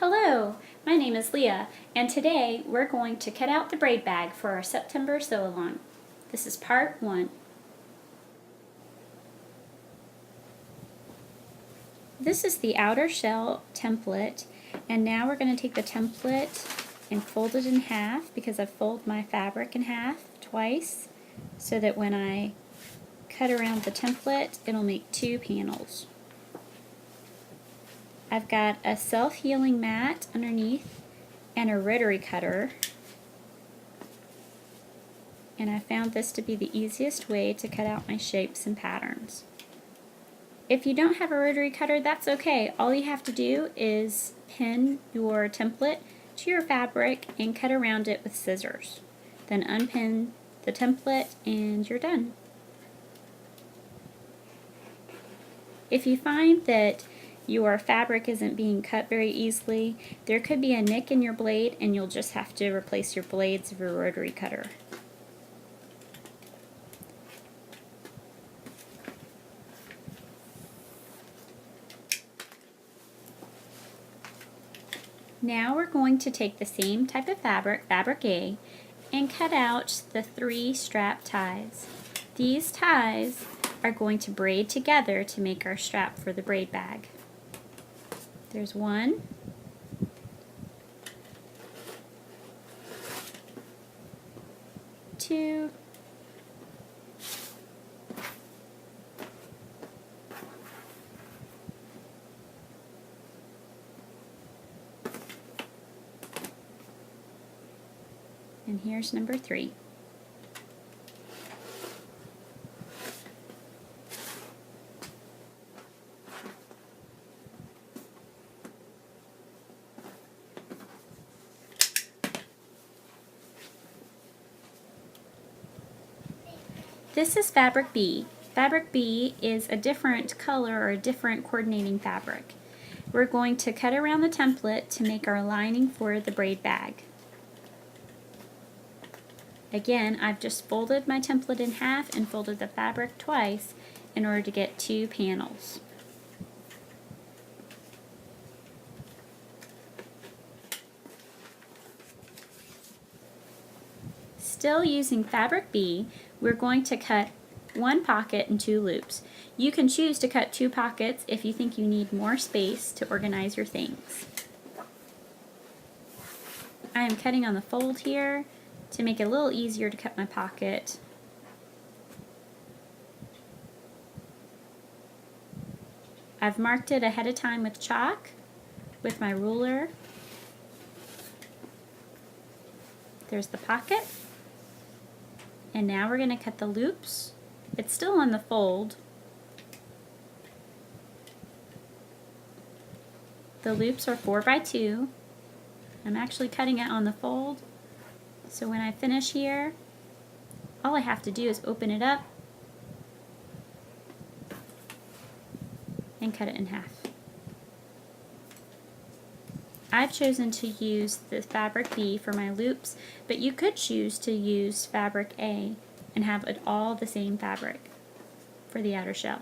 Hello, my name is Leah, and today we're going to cut out the braid bag for our September sew-along. This is part 1. This is the outer shell template, and now we're going to take the template and fold it in half because I've folded my fabric in half twice so that when I cut around the template it'll make 2 panels. I've got a self-healing mat underneath and a rotary cutter, and I found this to be the easiest way to cut out my shapes and patterns. If you don't have a rotary cutter, that's okay. All you have to do is pin your template to your fabric and cut around it with scissors. Then unpin the template and you're done. If you find that your fabric isn't being cut very easily, there could be a nick in your blade and you'll just have to replace your blades of your rotary cutter. Now we're going to take the same type of fabric, fabric A, and cut out the 3 strap ties. These ties are going to braid together to make our strap for the braid bag. There's 1, 2, 3. And here's number 3. This is fabric B. Fabric B is a different color or a different coordinating fabric. We're going to cut around the template to make our lining for the braid bag. Again, I've just folded my template in half and folded the fabric twice in order to get 2 panels. Still using fabric B, we're going to cut 1 pocket and 2 loops. You can choose to cut 2 pockets if you think you need more space to organize your things. I am cutting on the fold here to make it a little easier to cut my pocket. I've marked it ahead of time with chalk with my ruler. There's the pocket. And now we're going to cut the loops. It's still on the fold. The loops are 4 by 2. I'm actually cutting it on the fold. So when I finish here, all I have to do is open it up and cut it in half. I've chosen to use the fabric B for my loops, but you could choose to use fabric A and have it all the same fabric for the outer shell.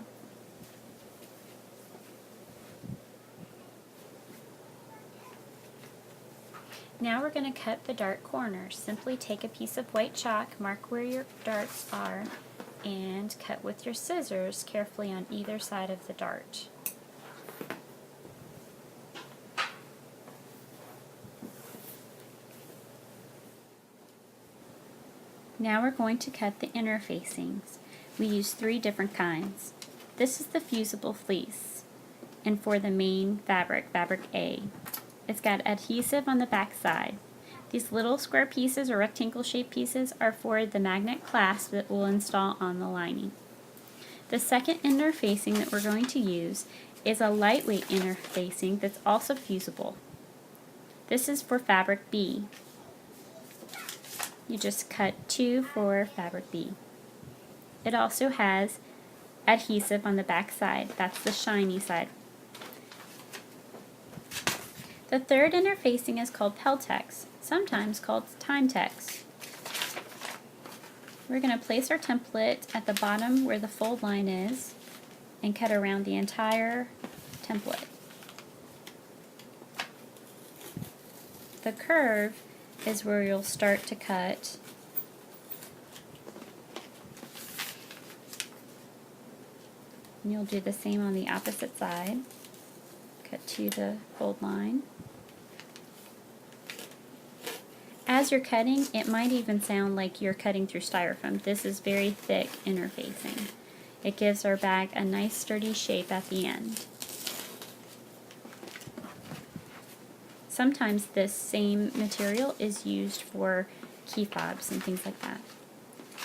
Now we're going to cut the dart corners. Simply take a piece of white chalk, mark where your darts are, and cut with your scissors carefully on either side of the dart. Now we're going to cut the interfacings. We use 3 different kinds. This is the fusible fleece, and for the main fabric, fabric A. It's got adhesive on the back side. These little square pieces or rectangle shaped pieces are for the magnet clasp that we'll install on the lining. The second interfacing that we're going to use is a lightweight interfacing that's also fusible. This is for fabric B. You just cut 2 for fabric B. It also has adhesive on the back side. That's the shiny side. The third interfacing is called Peltex, sometimes called Timetex. We're going to place our template at the bottom where the fold line is and cut around the entire template. The curve is where you'll start to cut. And you'll do the same on the opposite side. Cut to the fold line. As you're cutting, it might even sound like you're cutting through styrofoam. This is very thick interfacing. It gives our bag a nice sturdy shape at the end. Sometimes this same material is used for key fobs and things like that.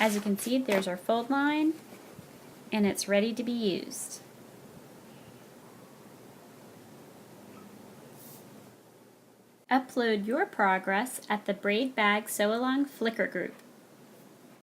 As you can see, there's our fold line, and it's ready to be used. Upload your progress at the Braid Bag Sew Along Flickr group.